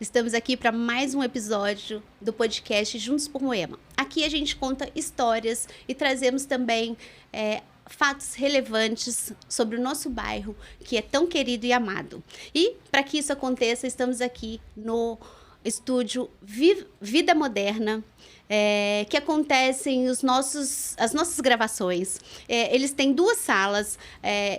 Estamos aqui para mais um episódio do podcast Juntos por Moema. Aqui a gente conta histórias e trazemos também fatos relevantes sobre o nosso bairro, que é tão querido e amado. E, para que isso aconteça, estamos aqui no estúdio Vida Moderna, que acontecem as nossas gravações. Eles têm 2 salas,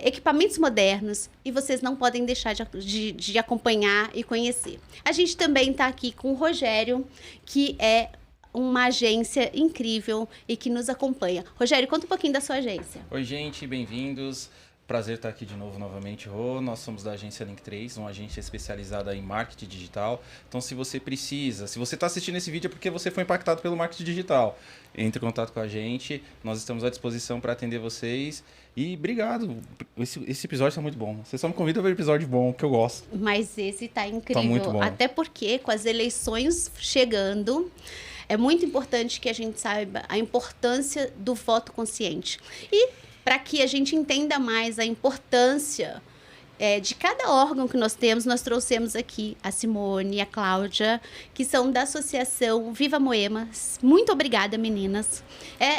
equipamentos modernos, e vocês não podem deixar de acompanhar e conhecer. A gente também está aqui com o Rogério, que é uma agência incrível e que nos acompanha. Rogério, conta um pouquinho da sua agência. Oi, gente, bem-vindos. Prazer estar aqui de novo novamente, Rô. Nós somos da agência Link 3, uma agência especializada em marketing digital. Então, se você está assistindo esse vídeo é porque você foi impactado pelo marketing digital. Entre em contato com a gente, nós estamos à disposição para atender vocês. E obrigado, esse episódio está muito bom. Você só me convida para um episódio bom, que eu gosto. Mas esse está incrível, tá muito bom. Até porque com as eleições chegando, é muito importante que a gente saiba a importância do voto consciente. E para que a gente entenda mais a importância de cada órgão que nós temos, nós trouxemos aqui a Simone e a Cláudia, que são da Associação Viva Moema. Muito obrigada, meninas.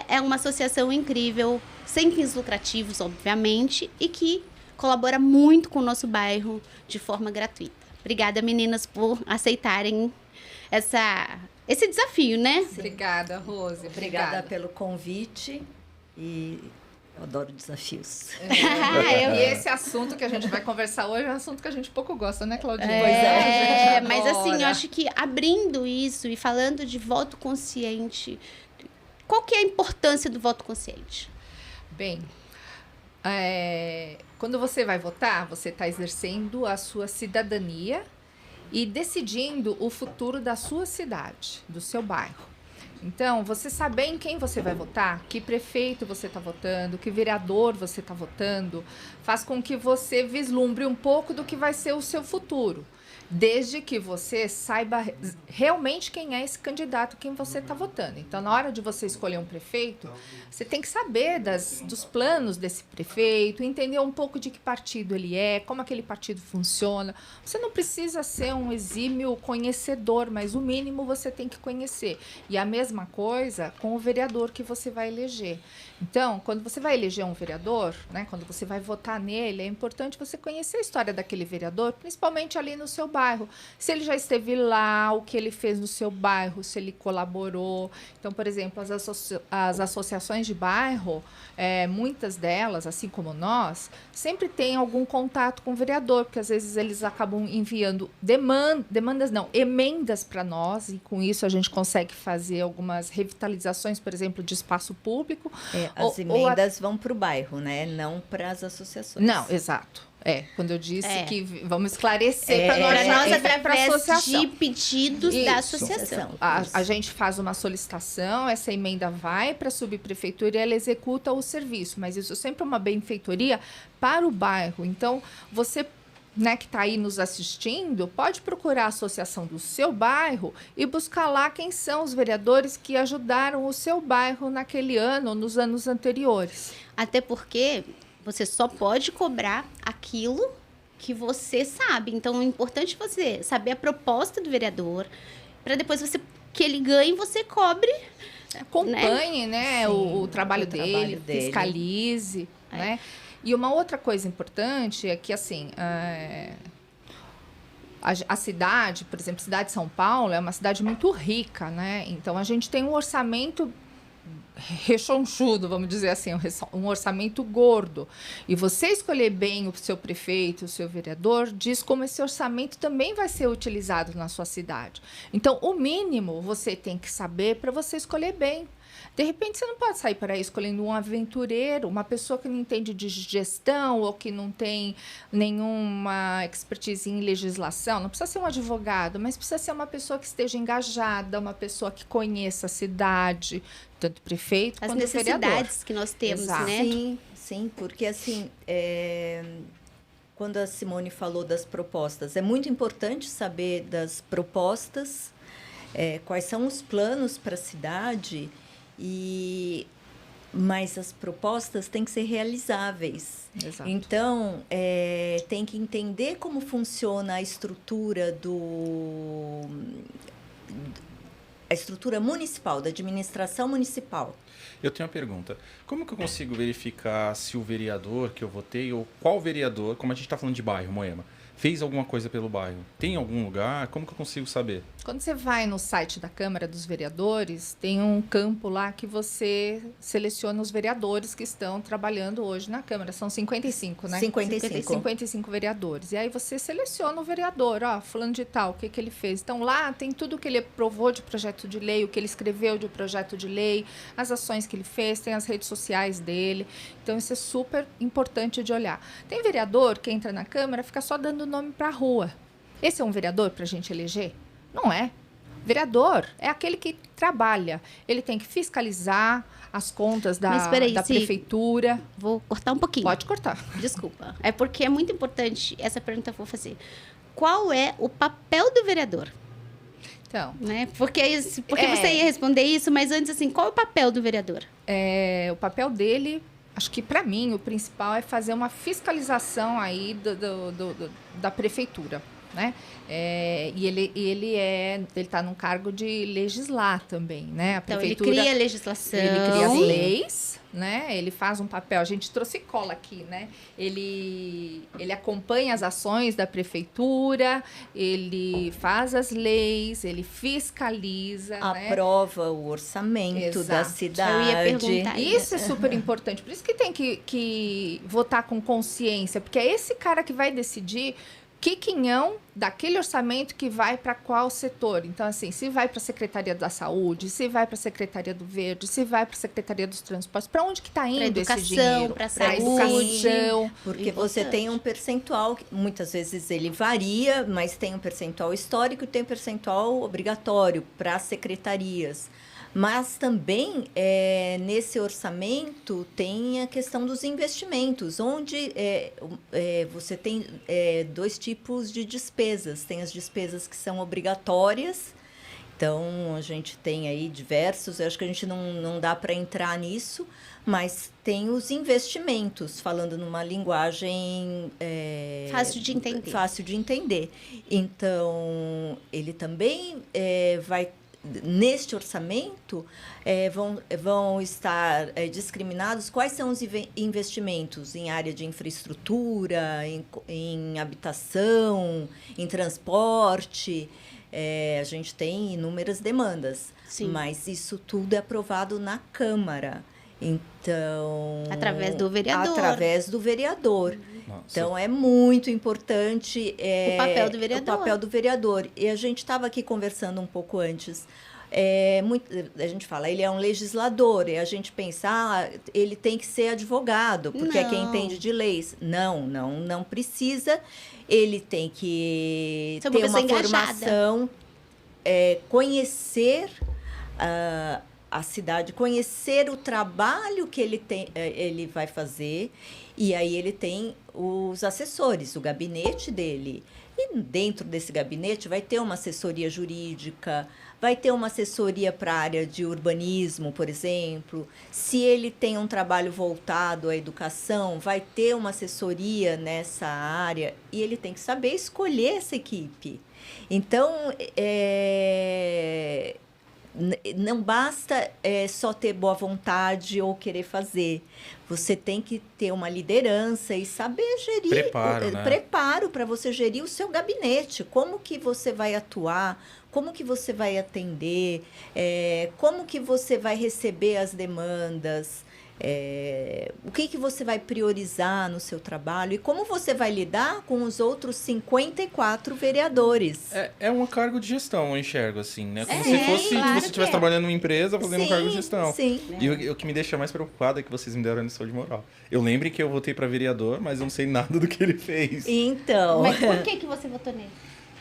É uma associação incrível, sem fins lucrativos, obviamente, e que colabora muito com o nosso bairro de forma gratuita. Obrigada, meninas, por aceitarem esse desafio, né? Sim. Obrigada, Rose. Obrigada pelo convite e eu adoro desafios. E esse assunto que a gente vai conversar hoje é um assunto que a gente pouco gosta, né, Claudinha? Mas assim, eu acho que abrindo isso e falando de voto consciente, qual que é a importância do voto consciente? Bem, quando você vai votar, você está exercendo a sua cidadania e decidindo o futuro da sua cidade, do seu bairro. Então, você saber em quem você vai votar, que prefeito você está votando, que vereador você está votando, faz com que você vislumbre um pouco do que vai ser o seu futuro. Desde que você saiba realmente quem é esse candidato, quem você está votando. Então, na hora de você escolher um prefeito, você tem que saber dos planos desse prefeito, entender um pouco de que partido ele é, como aquele partido funciona. Você não precisa ser um exímio conhecedor, mas o mínimo você tem que conhecer. E a mesma coisa com o vereador que você vai eleger. Então, quando você vai eleger um vereador, né, quando você vai votar nele, é importante você conhecer a história daquele vereador, principalmente ali no seu bairro. Se ele já esteve lá, o que ele fez no seu bairro, se ele colaborou. Então, por exemplo, as associações de bairro, muitas delas, assim como nós, sempre têm algum contato com o vereador, porque às vezes eles acabam enviando emendas para nós, e com isso a gente consegue fazer algumas revitalizações, por exemplo, de espaço público. As emendas vão para o bairro, né? Não para as associações. Não, exato. Quando eu disse que vamos esclarecer para nós através de pedidos da associação. A gente faz uma solicitação, essa emenda vai para a subprefeitura e ela executa o serviço, mas isso sempre é uma benfeitoria para o bairro. Então, você, né, que está aí nos assistindo, pode procurar a associação do seu bairro e buscar lá quem são os vereadores que ajudaram o seu bairro naquele ano, nos anos anteriores. Até porque você só pode cobrar aquilo que você sabe. Então, é importante você saber a proposta do vereador, para depois que ele ganhe, você cobre. Acompanhe, né, o trabalho dele, fiscalize, né? E uma outra coisa importante é que, assim, a cidade, por exemplo, a cidade de São Paulo é uma cidade muito rica, né? Então, a gente tem um orçamento rechonchudo, vamos dizer assim, um orçamento gordo. E você escolher bem o seu prefeito, o seu vereador, diz como esse orçamento também vai ser utilizado na sua cidade. Então, o mínimo você tem que saber para você escolher bem. De repente, você não pode sair por aí escolhendo um aventureiro, uma pessoa que não entende de gestão ou que não tem nenhuma expertise em legislação. Não precisa ser um advogado, mas precisa ser uma pessoa que esteja engajada, uma pessoa que conheça a cidade, tanto o prefeito quanto o vereador. As necessidades que nós temos, Exato. né? Sim, porque assim, quando a Simone falou das propostas, é muito importante saber das propostas, quais são os planos para a cidade. E mas as propostas têm que ser realizáveis. Exato. Então, tem que entender como funciona a estrutura a estrutura municipal, da administração municipal. Eu tenho uma pergunta. Como que eu consigo verificar se o vereador que eu votei, ou qual vereador, como a gente está falando de bairro, Moema, fez alguma coisa pelo bairro? Tem algum lugar? Como que eu consigo saber? Quando você vai no site da Câmara dos Vereadores, tem um campo lá que você seleciona os vereadores que estão trabalhando hoje na Câmara. São 55, né? 55 vereadores. E aí você seleciona o vereador, ó, fulano de tal, o que ele fez. Então lá tem tudo que ele aprovou de projeto de lei, o que ele escreveu de projeto de lei, as ações que ele fez, tem as redes sociais dele. Então isso é super importante de olhar. Tem vereador que entra na Câmara, fica só dando nome para a rua. Esse é um vereador para a gente eleger? Não é. Vereador é aquele que trabalha. Ele tem que fiscalizar as contas da prefeitura. Vou cortar um pouquinho. Pode cortar. Desculpa. É porque é muito importante essa pergunta que eu vou fazer. Qual é o papel do vereador? Então, Né? Porque você ia responder isso, mas antes, assim, qual é o papel do vereador? o papel dele, acho que para mim o principal é fazer uma fiscalização aí da prefeitura, né? E ele está num cargo de legislar também, né? A Então, prefeitura, ele cria a legislação. ele cria as leis, né? Ele faz um papel. A gente trouxe cola aqui, né? Ele acompanha as ações da prefeitura, ele faz as leis, ele fiscaliza, né? Aprova o orçamento da Exato. cidade. Eu ia perguntar. Isso é super importante. Por isso que tem que votar com consciência, porque é esse cara que vai decidir que quinhão daquele orçamento que vai para qual setor. Então, assim, se vai para a Secretaria da Saúde, se vai para a Secretaria do Verde, se vai para a Secretaria dos Transportes, para onde que está indo esse dinheiro? Para Pra saúde. educação. Porque Importante. você tem um percentual, que muitas vezes ele varia, mas tem um percentual histórico e tem um percentual obrigatório para as secretarias. Mas também, nesse orçamento, tem a questão dos investimentos, onde você tem dois tipos de despesas. Tem as despesas que são obrigatórias, então a gente tem aí diversos, eu acho que a gente não dá para entrar nisso, mas tem os investimentos, falando numa linguagem Fácil de entender. Fácil de entender. Então, ele também vai... Neste orçamento, vão estar discriminados quais são os investimentos em área de infraestrutura, em habitação, em transporte. A gente tem inúmeras demandas, Sim. mas isso tudo é aprovado na Câmara. Então... Através do vereador. Através do vereador. Nossa. Então, é muito importante O papel do vereador. o papel do vereador. E a gente estava aqui conversando um pouco antes. A gente fala, ele é um legislador, e a gente pensa, ele tem que ser advogado, porque é quem Não. entende de leis. Não precisa. Ele tem que Ser uma ter uma pessoa engajada. formação, conhecer a cidade, conhecer o trabalho que ele vai fazer, e aí ele tem os assessores, o gabinete dele. E dentro desse gabinete vai ter uma assessoria jurídica, vai ter uma assessoria para a área de urbanismo, por exemplo. Se ele tem um trabalho voltado à educação, vai ter uma assessoria nessa área, e ele tem que saber escolher essa equipe. Então, não basta só ter boa vontade ou querer fazer. Você tem que ter uma liderança e saber gerir. Preparo, né? Preparo para você gerir o seu gabinete. Como que você vai atuar, como que você vai atender, como que você vai receber as demandas, o que você vai priorizar no seu trabalho e como você vai lidar com os outros 54 vereadores. É um cargo de gestão, eu enxergo assim, né? Como Sim, se fosse claro se você que estivesse é. trabalhando numa empresa fazendo um cargo de gestão. Sim. E o que me deixa mais preocupado é que vocês me deram a lição de moral. Eu lembro que eu votei para vereador, mas eu não sei nada do que ele fez. Então, Mas por que você votou nele?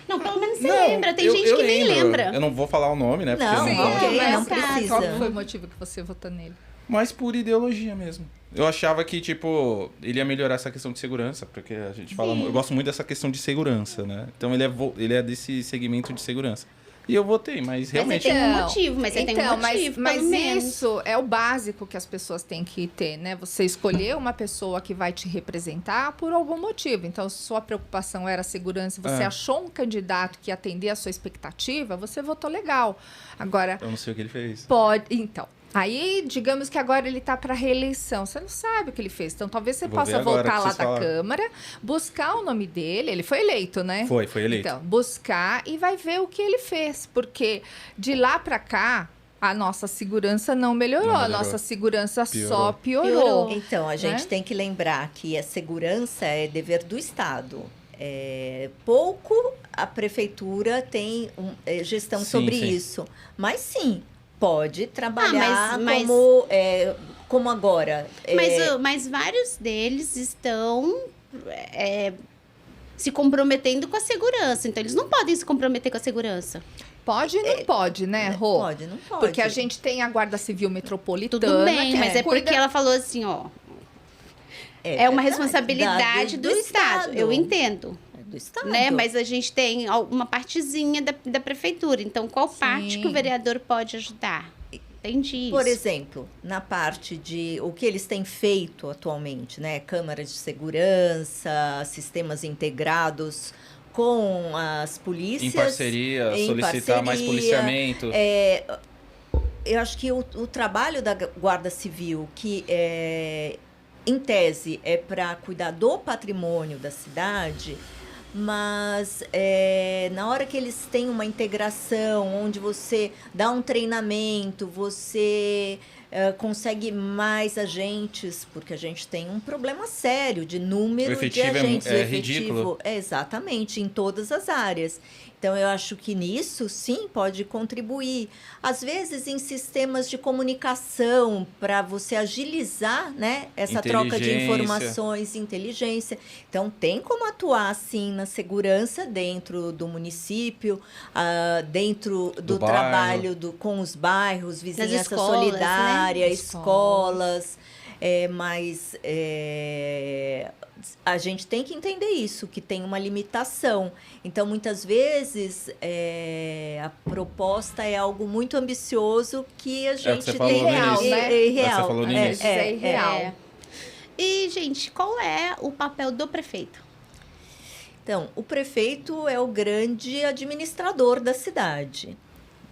Não, pelo menos você Não, lembra. Tem eu gente que nem lembro. lembra. Eu não vou falar o nome, né? Porque Não, eu ok, gosto. não Mas, precisa. Qual foi o motivo que você votou nele? Mas por ideologia mesmo. Eu achava que, tipo, ele ia melhorar essa questão de segurança, porque a gente fala... Eu gosto muito dessa questão de segurança, né? Então ele é desse segmento de segurança. e eu votei, mas realmente... Mas você tem um motivo, mas você tem um motivo, mas pelo menos. isso é o básico que as pessoas têm que ter, né? Você escolher uma pessoa que vai te representar por algum motivo. Então, se sua preocupação era a segurança, você achou um candidato que ia atender a sua expectativa, você votou legal. Agora, Eu não sei o que ele fez. então... Aí, digamos que agora ele está para reeleição. Você não sabe o que ele fez. Então, talvez você Vou possa ver agora voltar que lá vocês da falaram. Câmara, buscar o nome dele. Ele foi eleito, né? Foi eleito. Então, buscar e vai ver o que ele fez. Porque de lá para cá, a nossa segurança não melhorou. Não A melhorou. nossa segurança Piorou. só piorou. Piorou. Então, a gente Né? tem que lembrar que a segurança é dever do Estado. Pouco a prefeitura tem gestão Sim, sobre sim. isso. Mas sim, pode trabalhar mas- como agora. Mas vários deles estão se comprometendo com a segurança. Então, eles não podem se comprometer com a segurança. Pode e não pode, né, Rô? Pode, não pode. Porque a gente tem a Guarda Civil Metropolitana. Tudo bem, que mas é porque cuida- ela falou assim, ó. É uma verdade, responsabilidade do Estado. Eu entendo. É do Estado. Né? Mas a gente tem uma partezinha da prefeitura. Então, qual parte que o vereador pode ajudar? Entendi isso. Por exemplo, na parte de o que eles têm feito atualmente, né? Câmara de segurança, sistemas integrados com as polícias. Em parceria, em solicitar mais parceria, policiamento. Eu acho que o trabalho da Guarda Civil, que em tese é para cuidar do patrimônio da cidade, mas na hora que eles têm uma integração, onde você dá um treinamento, você consegue mais agentes, porque a gente tem um problema sério de número O efetivo de agentes. é ridículo. Exatamente, em todas as áreas. Então, eu acho que nisso, sim, pode contribuir. Às vezes, em sistemas de comunicação, para você agilizar, né, essa troca de Inteligência. informações, inteligência. Então, tem como atuar, sim, na segurança dentro do município, dentro do bairro. trabalho com os bairros, vizinhança escolas, solidária, né? escolas. Mas a gente tem que entender isso, que tem uma limitação. Então, muitas vezes, a proposta é algo muito ambicioso que a gente você tem falou no início. é Né? Você falou no início. É irreal. É. E, gente, qual é o papel do prefeito? Então, o prefeito é o grande administrador da cidade.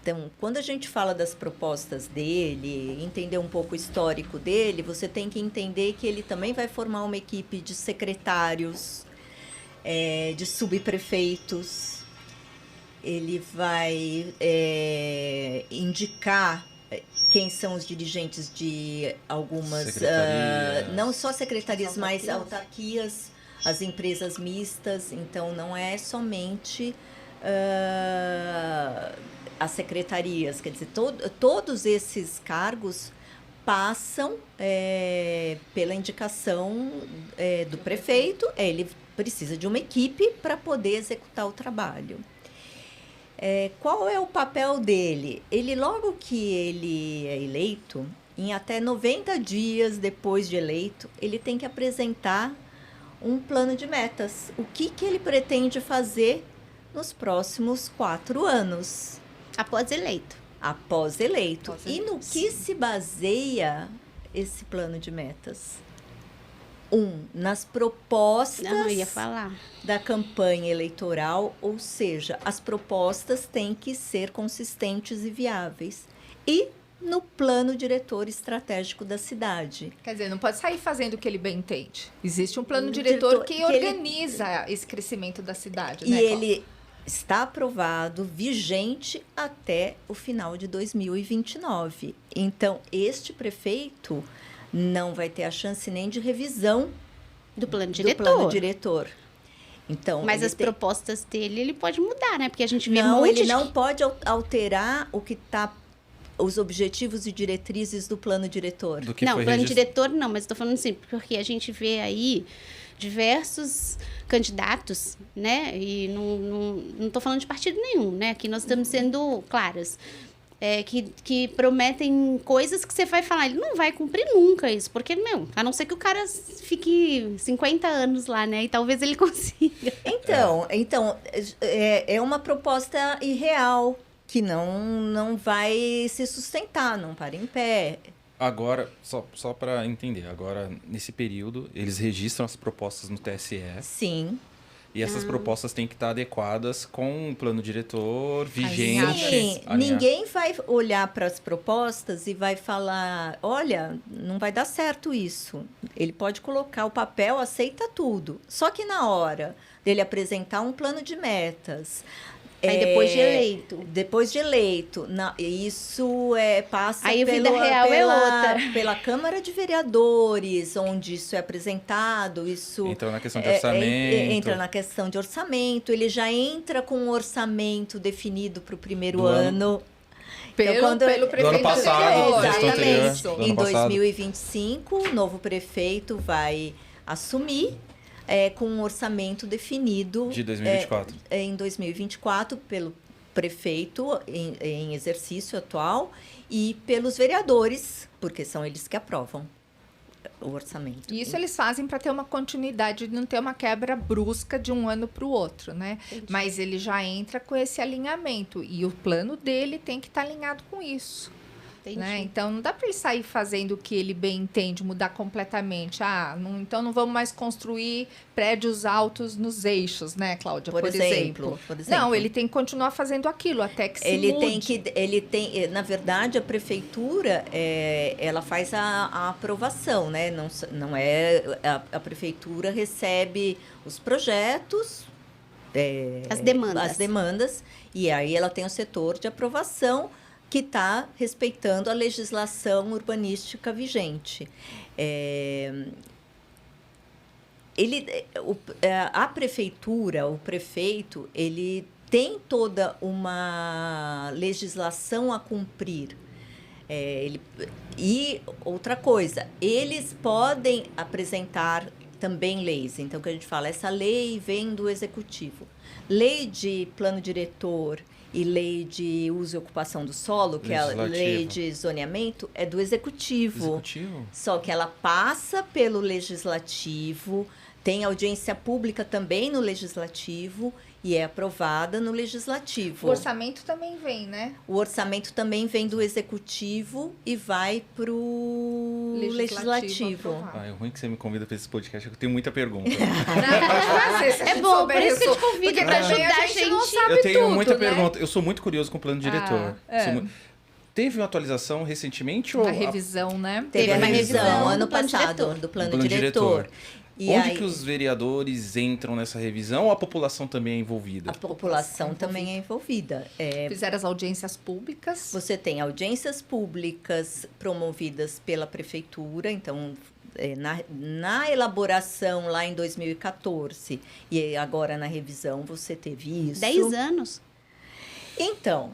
Então, quando a gente fala das propostas dele, entender um pouco o histórico dele, você tem que entender que ele também vai formar uma equipe de secretários, de subprefeitos. Ele vai indicar quem são os dirigentes de algumas... Secretarias. não só secretarias, mas autarquias, as empresas mistas. Então, não é somente... as secretarias, quer dizer, todos esses cargos passam pela indicação do prefeito. Ele precisa de uma equipe para poder executar o trabalho. Qual é o papel dele? Ele, logo que ele é eleito, em até 90 dias depois de eleito, ele tem que apresentar um plano de metas. O que ele pretende fazer nos próximos 4 anos. Após eleito. Após eleito. E no que se baseia esse plano de metas? Nas propostas Não, eu ia falar. da campanha eleitoral, ou seja, as propostas têm que ser consistentes e viáveis. E no plano diretor estratégico da cidade. Quer dizer, não pode sair fazendo o que ele bem entende. Existe um plano Um diretor diretor que que ele- organiza esse crescimento da cidade, E né? ele está aprovado, vigente até o final de 2029. Então, este prefeito não vai ter a chance nem de revisão Do plano do diretor. plano diretor. Então, Mas ele as propostas dele, ele pode mudar, né? Porque a gente vê não, um monte ele de... não pode alterar o que está os objetivos e diretrizes do plano diretor. Do que Não, foi plano registrado. diretor não, mas estou falando assim, porque a gente vê aí diversos candidatos, né? E não estou falando de partido nenhum, né? Aqui nós estamos sendo claras. Que prometem coisas que você vai falar, ele não vai cumprir nunca isso, porque, a não ser que o cara fique 50 anos lá, né? E talvez ele consiga. Então é uma proposta irreal, que não vai se sustentar, não para em pé. Agora, só para entender, agora nesse período eles registram as propostas no TSE Sim. e essas propostas têm que estar adequadas com o plano diretor vigente. Sim, alinhado. ninguém vai olhar para as propostas e vai falar, olha, não vai dar certo isso. Ele pode colocar o papel, aceita tudo. Só que na hora dele apresentar um plano de metas, Aí depois de eleito. Depois de eleito. Isso passa Aí a vida real é outra. pela Câmara de Vereadores, onde isso é apresentado, isso... Entra na questão de orçamento. Entra na questão de orçamento, ele já entra com um orçamento definido para o primeiro Do ano. Pelo prefeito do ano passado, anterior. gestão anterior. Exatamente. Do ano Em passado. 2025, o novo prefeito vai assumir com um orçamento definido De 2024. em 2024 pelo prefeito em exercício atual e pelos vereadores, porque são eles que aprovam o orçamento. E isso eles fazem para ter uma continuidade, não ter uma quebra brusca de um ano para o outro, né? Entendi. Mas ele já entra com esse alinhamento e o plano dele tem que estar alinhado com isso. Entendi. Né? Então, não dá para ele sair fazendo o que ele bem entende, mudar completamente. Então não vamos mais construir prédios altos nos eixos, né, Cláudia? Por exemplo. Não, ele tem que continuar fazendo aquilo até que se mude. Na verdade, a prefeitura, ela faz a aprovação, né? Não é a prefeitura recebe os projetos, As demandas. e aí ela tem o setor de aprovação que está respeitando a legislação urbanística vigente. A prefeitura, o prefeito, ele tem toda uma legislação a cumprir. E outra coisa, eles podem apresentar também leis. Então, o que a gente fala, essa lei vem do executivo. Lei de plano diretor e lei de uso e ocupação do solo, que é a lei de zoneamento, é do executivo. Só que ela passa pelo legislativo, tem audiência pública também no legislativo e é aprovada no legislativo. O orçamento também vem, né? O orçamento também vem do executivo e vai para o legislativo. É ruim que você me convida para esse podcast, eu tenho muita pergunta. É bom, por isso que eu te convido para ajudar a gente. Eu tenho tudo, muita né? pergunta. Eu sou muito curioso com o plano diretor. Teve uma atualização recentemente? Uma revisão, né? Teve uma revisão ano do plano passado diretor. do plano diretor. E Onde aí, que os vereadores entram nessa revisão ou a população também é envolvida? a população também é envolvida. Fizeram as audiências públicas. Você tem audiências públicas promovidas pela prefeitura, então na elaboração lá em 2014 e agora na revisão você teve isso. 10 anos. Então,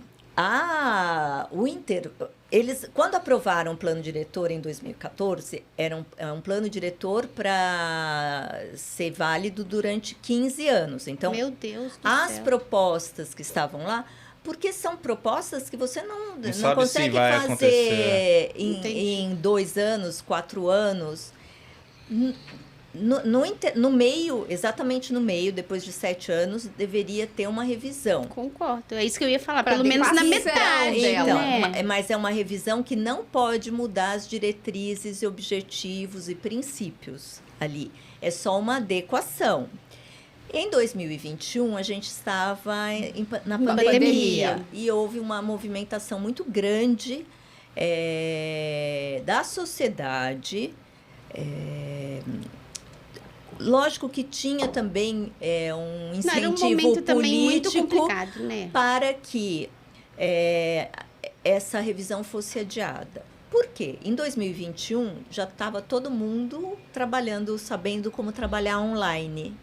eles, quando aprovaram o plano diretor em 2014, era um plano diretor para ser válido durante 15 anos. Então, Meu Deus do as céu. propostas que estavam lá, porque são propostas que você não sabe consegue se vai fazer acontecer. em 2 anos, 4 anos. No meio, exatamente no meio, depois de 7 anos, deveria ter uma revisão. Concordo. É isso que eu ia falar, Pra pelo menos na adequação metade, dela. né? Mas é uma revisão que não pode mudar as diretrizes e objetivos e princípios ali. É só uma adequação. Em 2021, a gente estava na pandemia e houve uma movimentação muito grande da sociedade. Lógico que tinha também um Não, era um incentivo momento também muito político complicado, né? para que essa revisão fosse adiada. Por quê? Em 2021, já estava todo mundo trabalhando, sabendo como trabalhar online.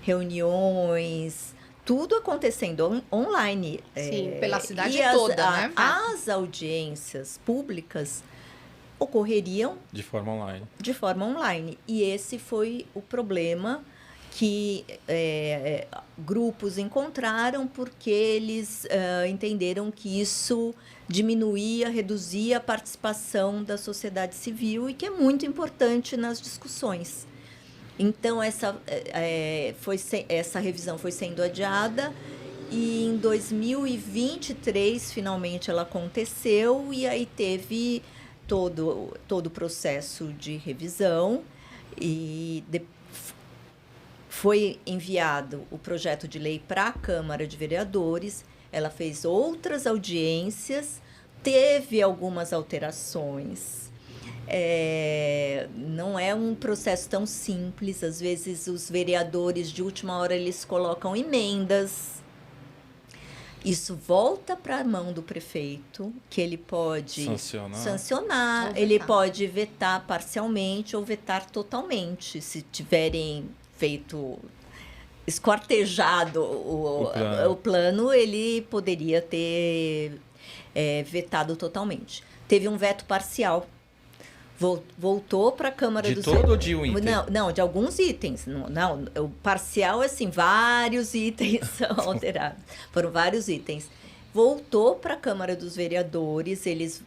Reuniões, tudo acontecendo online. Sim, pela cidade e toda, né? As audiências públicas ocorreriam De forma online. de forma online. E esse foi o problema que grupos encontraram, porque eles entenderam que isso reduzia a participação da sociedade civil e que é muito importante nas discussões. Então, essa revisão foi sendo adiada e em 2023 finalmente ela aconteceu e aí teve todo o processo de revisão e foi enviado o projeto de lei para a Câmara de Vereadores. Ela fez outras audiências, teve algumas alterações. Não é um processo tão simples. Às vezes, os vereadores, de última hora, eles colocam emendas. Isso volta para a mão do prefeito, que ele pode sancionar, ele pode vetar parcialmente ou vetar totalmente, se tiverem feito esquartejado o plano, ele poderia ter vetado totalmente. Teve um veto parcial. Voltou para a Câmara de dos todo ou de um item? Não, de alguns itens. Não, o parcial, assim, vários itens são alterados. Foram vários itens. Voltou para a Câmara dos Vereadores, eles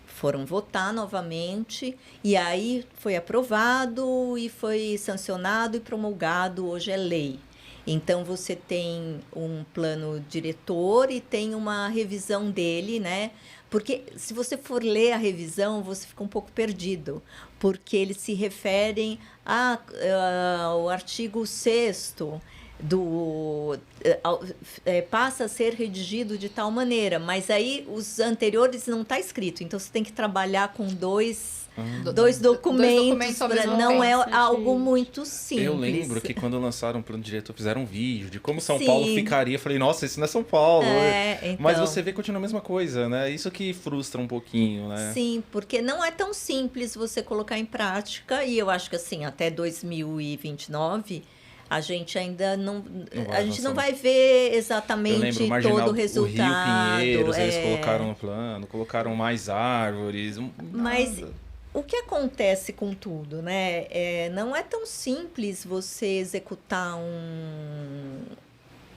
foram votar novamente, e aí foi aprovado e foi sancionado e promulgado, hoje é lei. Então, você tem um plano diretor e tem uma revisão dele, né? Porque se você for ler a revisão, você fica um pouco perdido, porque eles se referem ao artigo 6º passa a ser redigido de tal maneira, mas aí os anteriores não está escrito, então você tem que trabalhar com dois documentos, não é algo muito simples. Eu lembro que quando lançaram o plano diretor, fizeram um vídeo de como São Paulo ficaria. Eu falei, nossa, isso não é São Paulo. Então... Mas você vê que continua a mesma coisa, né? Isso que frustra um pouquinho, né? Sim, porque não é tão simples você colocar em prática, e eu acho que assim, até 2029... a gente ainda não vai ver exatamente todo o resultado. O Rio Pinheiros, eles colocaram no plano, colocaram mais árvores. Mas o que acontece com tudo, né? Não é tão simples você executar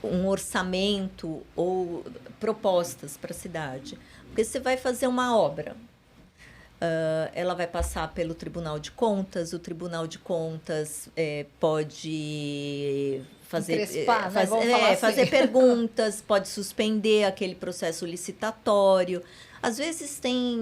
um orçamento ou propostas para a cidade. Porque você vai fazer uma obra. Ela vai passar pelo Tribunal de Contas, o Tribunal de Contas pode fazer perguntas, pode suspender aquele processo licitatório. Às vezes tem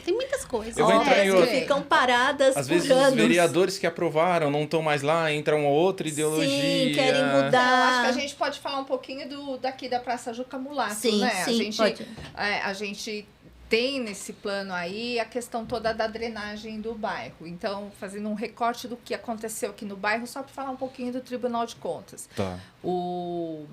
muitas coisas. Que ficam paradas por anos. Às vezes os vereadores que aprovaram não estão mais lá, entra uma outra ideologia. Sim, querem mudar. Então, acho que a gente pode falar um pouquinho daqui da Praça Juca Mulato, né? Pode. A gente tem nesse plano aí a questão toda da drenagem do bairro. Então, fazendo um recorte do que aconteceu aqui no bairro, só para falar um pouquinho do Tribunal de Contas. Tá. O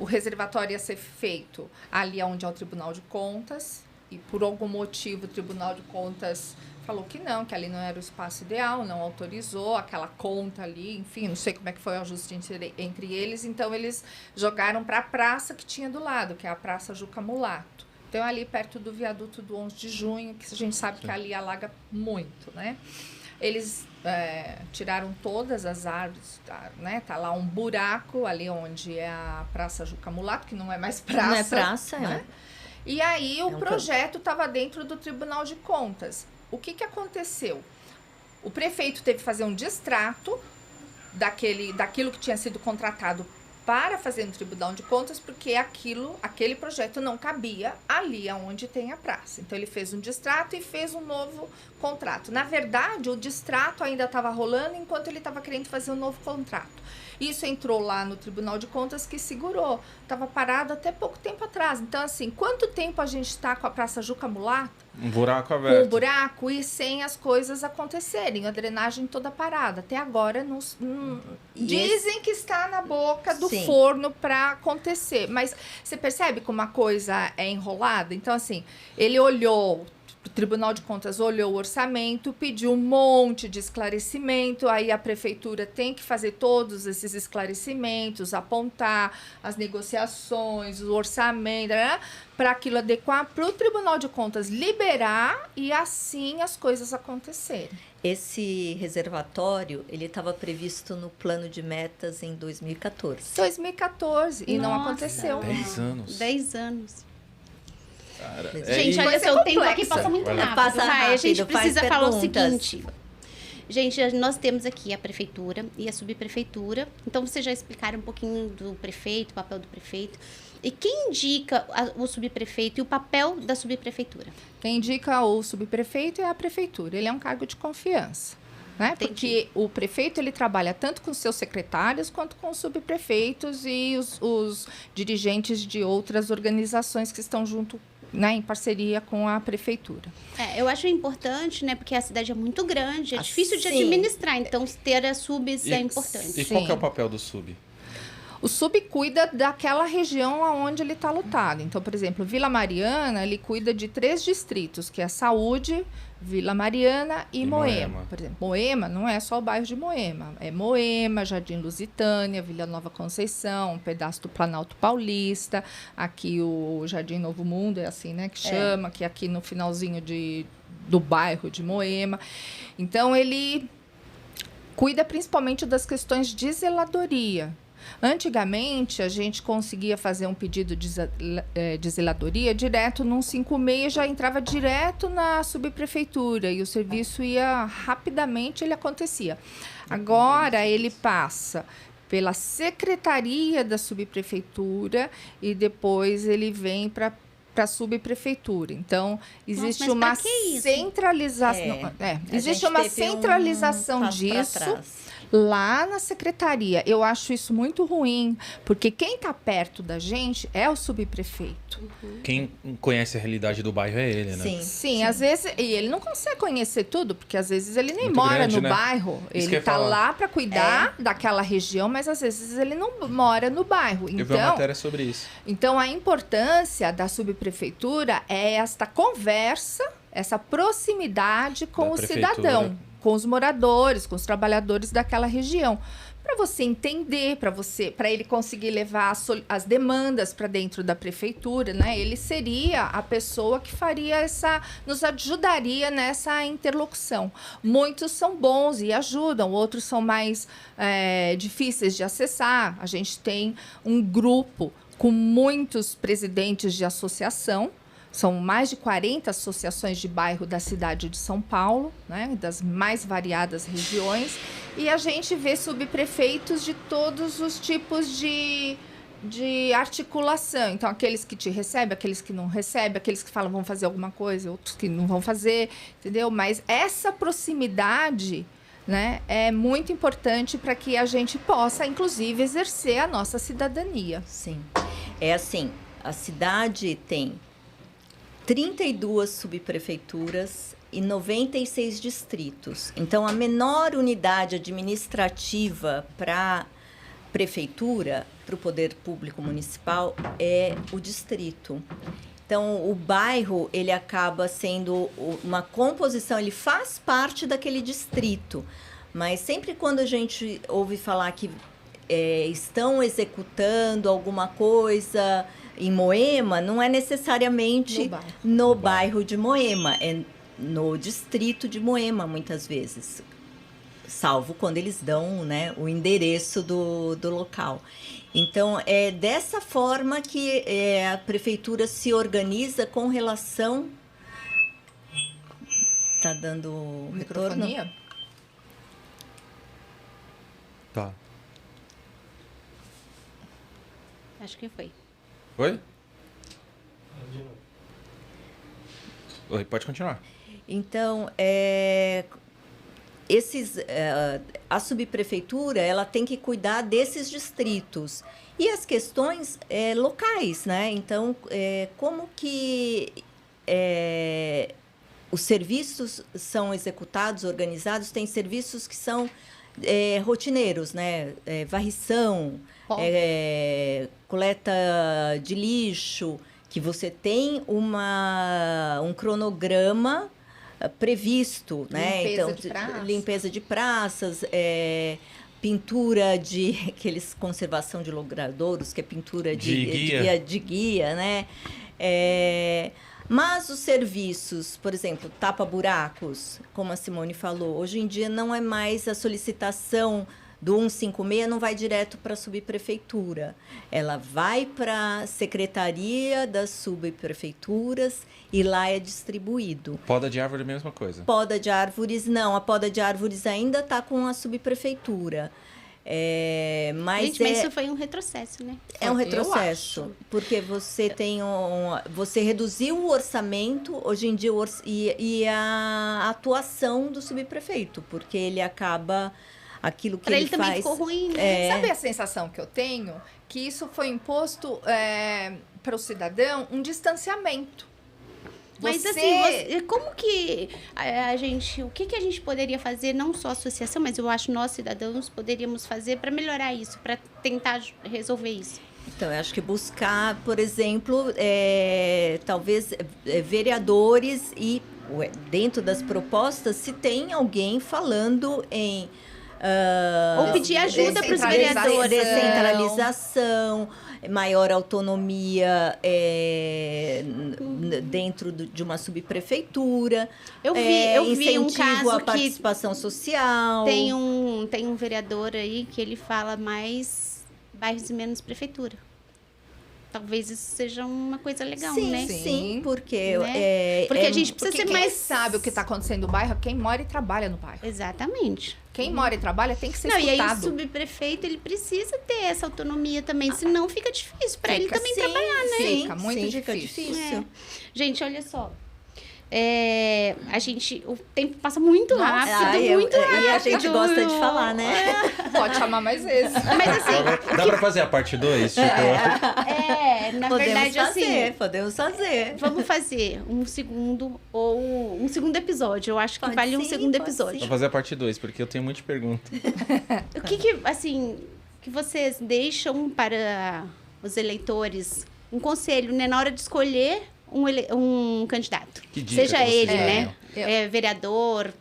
reservatório ia ser feito ali onde é o Tribunal de Contas, e por algum motivo o Tribunal de Contas falou que ali não era o espaço ideal, não autorizou aquela conta ali, enfim, não sei como é que foi o ajuste entre eles, então eles jogaram para a praça que tinha do lado, que é a Praça Juca Mulato. Então, ali perto do viaduto do 11 de junho, que a gente sabe que ali alaga muito, né? Eles tiraram todas as árvores, né? Tá lá um buraco ali onde é a Praça Juca Mulato, que não é mais praça. Não é praça, né? E aí o projeto estava dentro do Tribunal de Contas. O que aconteceu? O prefeito teve que fazer um distrato daquilo que tinha sido contratado para fazer no Tribunal de Contas, porque aquele projeto não cabia ali onde tem a praça. Então, ele fez um distrato e fez um novo contrato. Na verdade, o distrato ainda estava rolando enquanto ele estava querendo fazer um novo contrato. Isso entrou lá no Tribunal de Contas, que segurou. Estava parado até pouco tempo atrás. Então, assim, quanto tempo a gente está com a Praça Juca Mulato? Um buraco aberto. Com um buraco e sem as coisas acontecerem. A drenagem toda parada. Até agora, dizem que está na boca do forno para acontecer. Mas você percebe como a coisa é enrolada? Então, assim, ele olhou... O Tribunal de Contas olhou o orçamento, pediu um monte de esclarecimento, aí a prefeitura tem que fazer todos esses esclarecimentos, apontar as negociações, o orçamento, né, para aquilo adequar, para o Tribunal de Contas liberar e assim as coisas acontecerem. Esse reservatório, ele estava previsto no plano de metas em 2014. 2014, e não aconteceu. 10 anos. 10 anos. Cara, gente, olha, seu tempo aqui passa muito rápido. A gente precisa falar o seguinte. Gente, nós temos aqui a prefeitura e a subprefeitura. Então, vocês já explicaram um pouquinho do prefeito, o papel do prefeito. E quem indica o subprefeito e o papel da subprefeitura? Quem indica o subprefeito é a prefeitura. Ele é um cargo de confiança. Né? Porque o prefeito ele trabalha tanto com seus secretários quanto com os subprefeitos e os dirigentes de outras organizações que estão junto, né, em parceria com a prefeitura. Eu acho importante, né, porque a cidade é muito grande, é difícil de administrar, então ter as subs é importante. E qual que é o papel do sub? O sub cuida daquela região onde ele está lotado. Então, por exemplo, Vila Mariana, ele cuida de 3 distritos, que é Saúde, Vila Mariana e Moema. Por exemplo, Moema não é só o bairro de Moema. É Moema, Jardim Lusitânia, Vila Nova Conceição, um pedaço do Planalto Paulista. Aqui o Jardim Novo Mundo, é assim, né, que chama, que é aqui no finalzinho do bairro de Moema. Então, ele cuida principalmente das questões de zeladoria. Antigamente, a gente conseguia fazer um pedido de zeladoria direto no 156, já entrava direto na subprefeitura e o serviço ia rapidamente, ele acontecia. Agora, ele passa pela secretaria da subprefeitura e depois ele vem para a subprefeitura. Então, existe uma centralização. Existe uma centralização disso lá na secretaria. Eu acho isso muito ruim, porque quem está perto da gente é o subprefeito. Quem conhece a realidade do bairro é ele, né? Sim, às vezes. E ele não consegue conhecer tudo, porque às vezes ele nem muito mora grande, no bairro. Ele está lá para cuidar daquela região, mas às vezes ele não mora no bairro. Eu vi uma matéria sobre isso. Então, a importância da subprefeitura é esta conversa, essa proximidade com o cidadão, com os moradores, com os trabalhadores daquela região, para você entender, para ele conseguir levar as demandas para dentro da prefeitura, né? Ele seria a pessoa que faria nos ajudaria nessa interlocução. Muitos são bons e ajudam, outros são mais difíceis de acessar. A gente tem um grupo com muitos presidentes de associação. São mais de 40 associações de bairro da cidade de São Paulo, né, das mais variadas regiões. E a gente vê subprefeitos de todos os tipos de articulação. Então, aqueles que te recebem, aqueles que não recebem, aqueles que falam vão fazer alguma coisa, outros que não vão fazer, entendeu? Mas essa proximidade, né, é muito importante para que a gente possa, inclusive, exercer a nossa cidadania. Sim. É assim, a cidade tem 32 subprefeituras e 96 distritos. Então, a menor unidade administrativa para a prefeitura, para o poder público municipal, é o distrito. Então, o bairro, ele acaba sendo uma composição, ele faz parte daquele distrito. Mas sempre quando a gente ouve falar que estão executando alguma coisa em Moema, não é necessariamente no bairro de Moema, é no distrito de Moema, muitas vezes, salvo quando eles dão, né, o endereço do local. Então, é dessa forma que a prefeitura se organiza com relação... Tá dando microfonia? Retorno? Tá. Acho que foi. Oi? Oi, pode continuar. Então, a subprefeitura, ela tem que cuidar desses distritos e as questões locais, né? Então, como que os serviços são executados, organizados? Tem serviços que são rotineiros, né? Varrição, coleta de lixo, que você tem um cronograma previsto, né? Limpeza de praças, pintura de aqueles conservação de logradouros, que é pintura de guia, né? Mas os serviços, por exemplo, tapa-buracos, como a Simone falou, hoje em dia não é mais a solicitação do 156 não vai direto para a subprefeitura. Ela vai para a secretaria das subprefeituras e lá é distribuído. Poda de árvore é a mesma coisa. Poda de árvores, não. A poda de árvores ainda está com a subprefeitura. Mas Gente, mas isso foi um retrocesso, né? é um Eu retrocesso, acho. porque você tem você reduziu o orçamento hoje em dia e a atuação do subprefeito, porque ele acaba aquilo que Para ele ele também faz. ficou ruim, né? Sabe a sensação que eu tenho? Que isso foi imposto para o cidadão um distanciamento. Mas assim, como que o que a gente poderia fazer, não só a associação, mas eu acho nós cidadãos poderíamos fazer para melhorar isso, para tentar resolver isso? Então, eu acho que buscar, por exemplo, talvez vereadores e dentro das propostas, se tem alguém falando em Ou pedir ajuda para os vereadores. Descentralização, maior autonomia dentro de uma subprefeitura. Eu vi um incentivo caso à que participação social. tem um vereador aí que ele fala mais bairros e menos prefeitura. Talvez isso seja uma coisa legal, sim, né? Sim, porque... Né? Porque a gente precisa Porque ser quem mais... sabe o que está acontecendo no bairro é quem mora e trabalha no bairro. Exatamente. Quem mora e trabalha tem que ser Não, e aí o escutado. subprefeito, ele precisa ter essa autonomia também, senão fica difícil para ele também sim, trabalhar, né? Fica muito fica difícil. difícil. Gente, olha só. O tempo passa muito rápido, muito rápido. E a gente gosta de falar, né? Pode chamar mais vezes. Mas assim, Dá pra fazer a parte 2? Tipo, na Podemos verdade, fazer, assim, podemos fazer. vamos fazer um segundo episódio. Eu acho que Pode vale um sim, segundo pode episódio. vou fazer a parte 2, porque eu tenho muita pergunta. O que vocês deixam para os eleitores? Um conselho, né? Na hora de escolher um candidato. Que dica Seja que vocês ele, né? dariam? Vereador,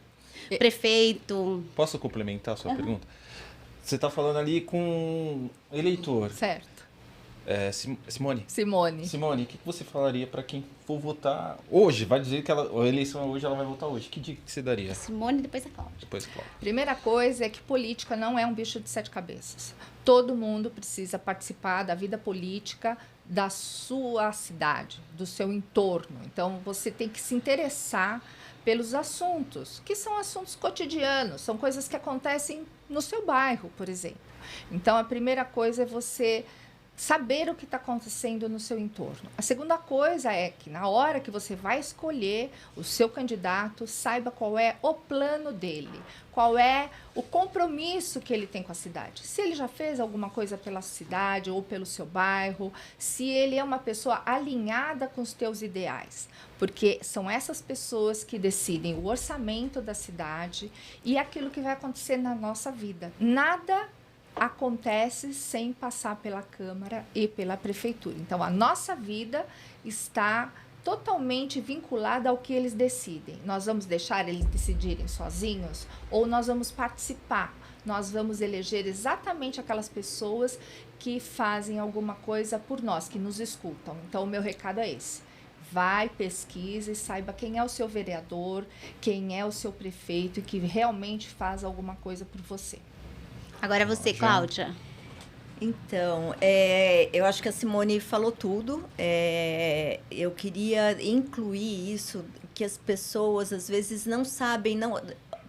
prefeito. Posso complementar a sua pergunta? Você tá falando ali com eleitor. Certo. Simone. Simone. O que você falaria para quem for votar hoje? Vai dizer que a eleição é hoje, ela vai votar hoje. Que dica que você daria? Simone, depois a Cláudia. Depois, Cláudia. Primeira coisa é que política não é um bicho de 7 cabeças. Todo mundo precisa participar da vida política da sua cidade, do seu entorno. Então, você tem que se interessar pelos assuntos, que são assuntos cotidianos, são coisas que acontecem no seu bairro, por exemplo. Então, a primeira coisa é você saber o que está acontecendo no seu entorno. A segunda coisa é que na hora que você vai escolher o seu candidato, saiba qual é o plano dele, qual é o compromisso que ele tem com a cidade. Se ele já fez alguma coisa pela cidade ou pelo seu bairro, se ele é uma pessoa alinhada com os teus ideais, porque são essas pessoas que decidem o orçamento da cidade e aquilo que vai acontecer na nossa vida. Nada acontece sem passar pela Câmara e pela Prefeitura. Então, a nossa vida está totalmente vinculada ao que eles decidem. Nós vamos deixar eles decidirem sozinhos ou nós vamos participar? Nós vamos eleger exatamente aquelas pessoas que fazem alguma coisa por nós, que nos escutam. Então, o meu recado é esse. Vai, pesquise, saiba quem é o seu vereador, quem é o seu prefeito e que realmente faz alguma coisa por você. Agora você, Cláudia. Então, eu acho que a Simone falou tudo. Eu queria incluir isso, que as pessoas às vezes não sabem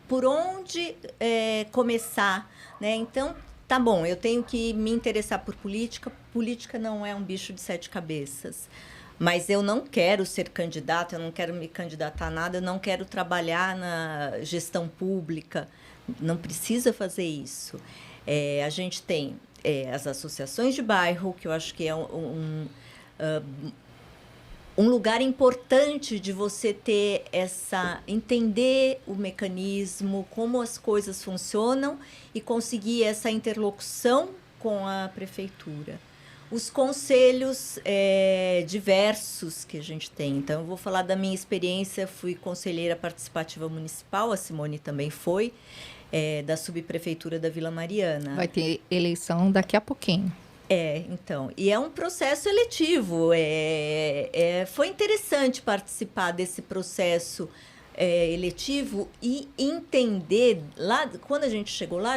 por onde começar, né? Então, tá bom, eu tenho que me interessar por política. Política não é um bicho de 7 cabeças. Mas eu não quero ser candidata, eu não quero me candidatar a nada, eu não quero trabalhar na gestão pública. Não precisa fazer isso. A gente tem as associações de bairro, que eu acho que é um lugar importante de você ter entender o mecanismo, como as coisas funcionam e conseguir essa interlocução com a prefeitura. Os conselhos diversos que a gente tem. Então, eu vou falar da minha experiência. Fui conselheira participativa municipal, a Simone também foi, da subprefeitura da Vila Mariana. Vai ter eleição daqui a pouquinho. Então. E é um processo eletivo. Foi interessante participar desse processo eletivo e entender lá, quando a gente chegou lá,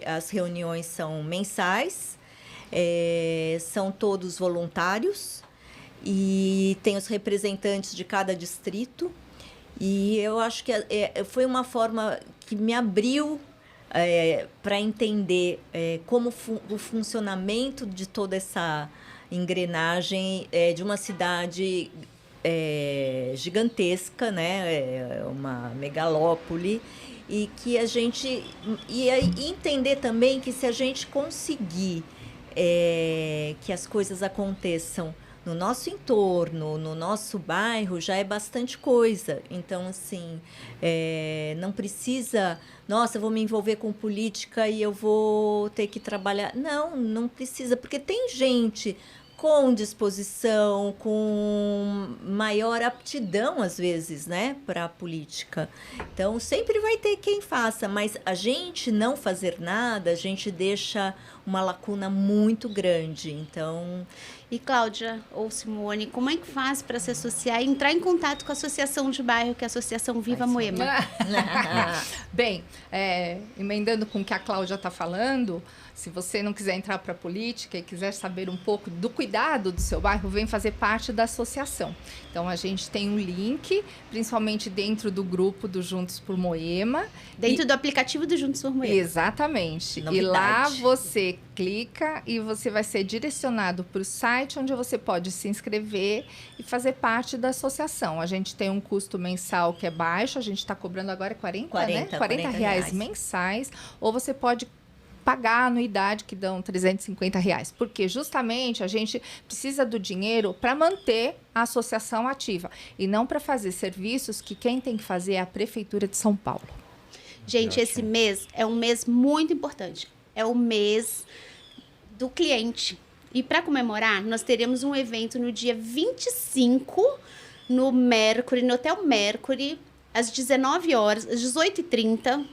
as reuniões são mensais, são todos voluntários e tem os representantes de cada distrito, e eu acho que foi uma forma que me abriu para entender como o funcionamento de toda essa engrenagem de uma cidade gigantesca, né? Uma megalópole, e que a gente entender também que se a gente conseguir que as coisas aconteçam no nosso entorno, no nosso bairro, já é bastante coisa. Então, assim, não precisa... Nossa, eu vou me envolver com política e eu vou ter que trabalhar... Não precisa, porque tem gente com disposição, com maior aptidão, às vezes, né, para a política. Então, sempre vai ter quem faça, mas a gente não fazer nada, a gente deixa uma lacuna muito grande. Então... E Cláudia ou Simone, como é que faz para se associar e entrar em contato com a associação de bairro, que é a Associação Viva Moema? Bem, emendando com o que a Cláudia está falando, se você não quiser entrar para a política e quiser saber um pouco do cuidado do seu bairro, vem fazer parte da associação. Então, a gente tem um link, principalmente dentro do grupo do Juntos por Moema. Dentro do aplicativo do Juntos por Moema. Exatamente. Novidade. E lá você clica e você vai ser direcionado para o site onde você pode se inscrever e fazer parte da associação. A gente tem um custo mensal que é baixo, a gente está cobrando agora 40, né? 40 reais mensais, ou você pode pagar a anuidade, que dão R$350, porque justamente a gente precisa do dinheiro para manter a associação ativa e não para fazer serviços que quem tem que fazer é a Prefeitura de São Paulo. Gente, esse mês é um mês muito importante. É o mês do cliente. E para comemorar, nós teremos um evento no dia 25, no Mercury, no Hotel Mercury, às 19 horas, às 18h30.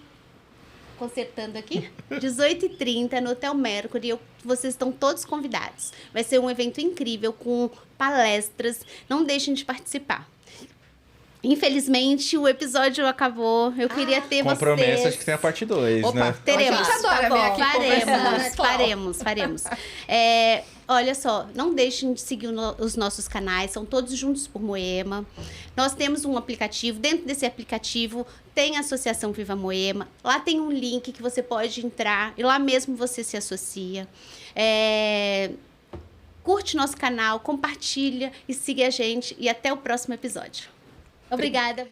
Consertando aqui, 18h30 no Hotel Mercury. Vocês estão todos convidados. Vai ser um evento incrível com palestras. Não deixem de participar. Infelizmente, o episódio acabou. Eu queria ter com vocês... promessa de que tem a parte 2, né? Teremos. A gente adora ver aqui conversando, né, Cláudia? Faremos. Olha só, não deixem de seguir os nossos canais, são todos Juntos por Moema. Nós temos um aplicativo, dentro desse aplicativo tem a Associação Viva Moema. Lá tem um link que você pode entrar e lá mesmo você se associa. Curte nosso canal, compartilha e siga a gente. E até o próximo episódio. Obrigada.